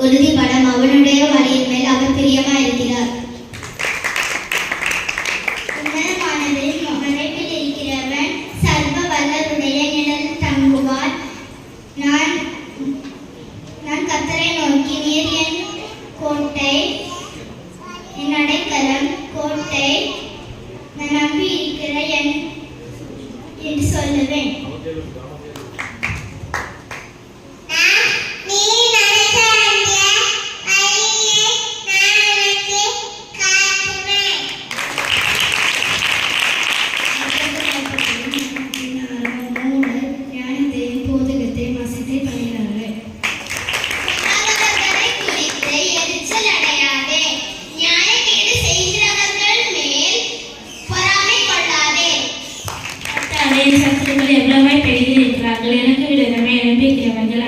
உறுதிப்படம் அவனுடைய வழியின் மேல் அவர் பிரியமாயிருக்கிறார். உன்னதமானது மறைவில் இருக்கிறவன் சர்வ வல்லருடைய நிழலில் தங்குவார். நான் கர்த்தரை நோக்கி, நீர் என் கோட்டை, என் அடைக்கலம், கோட்டை, நான் நம்பி இருக்கிற என்று சொல்லுவேன். சத்துருக்கள் எவ்வளவாய் பெருகி இருக்கிறார்கள். எனக்கு விரோதமாய் எழும்பியிருக்கிறவர்கள்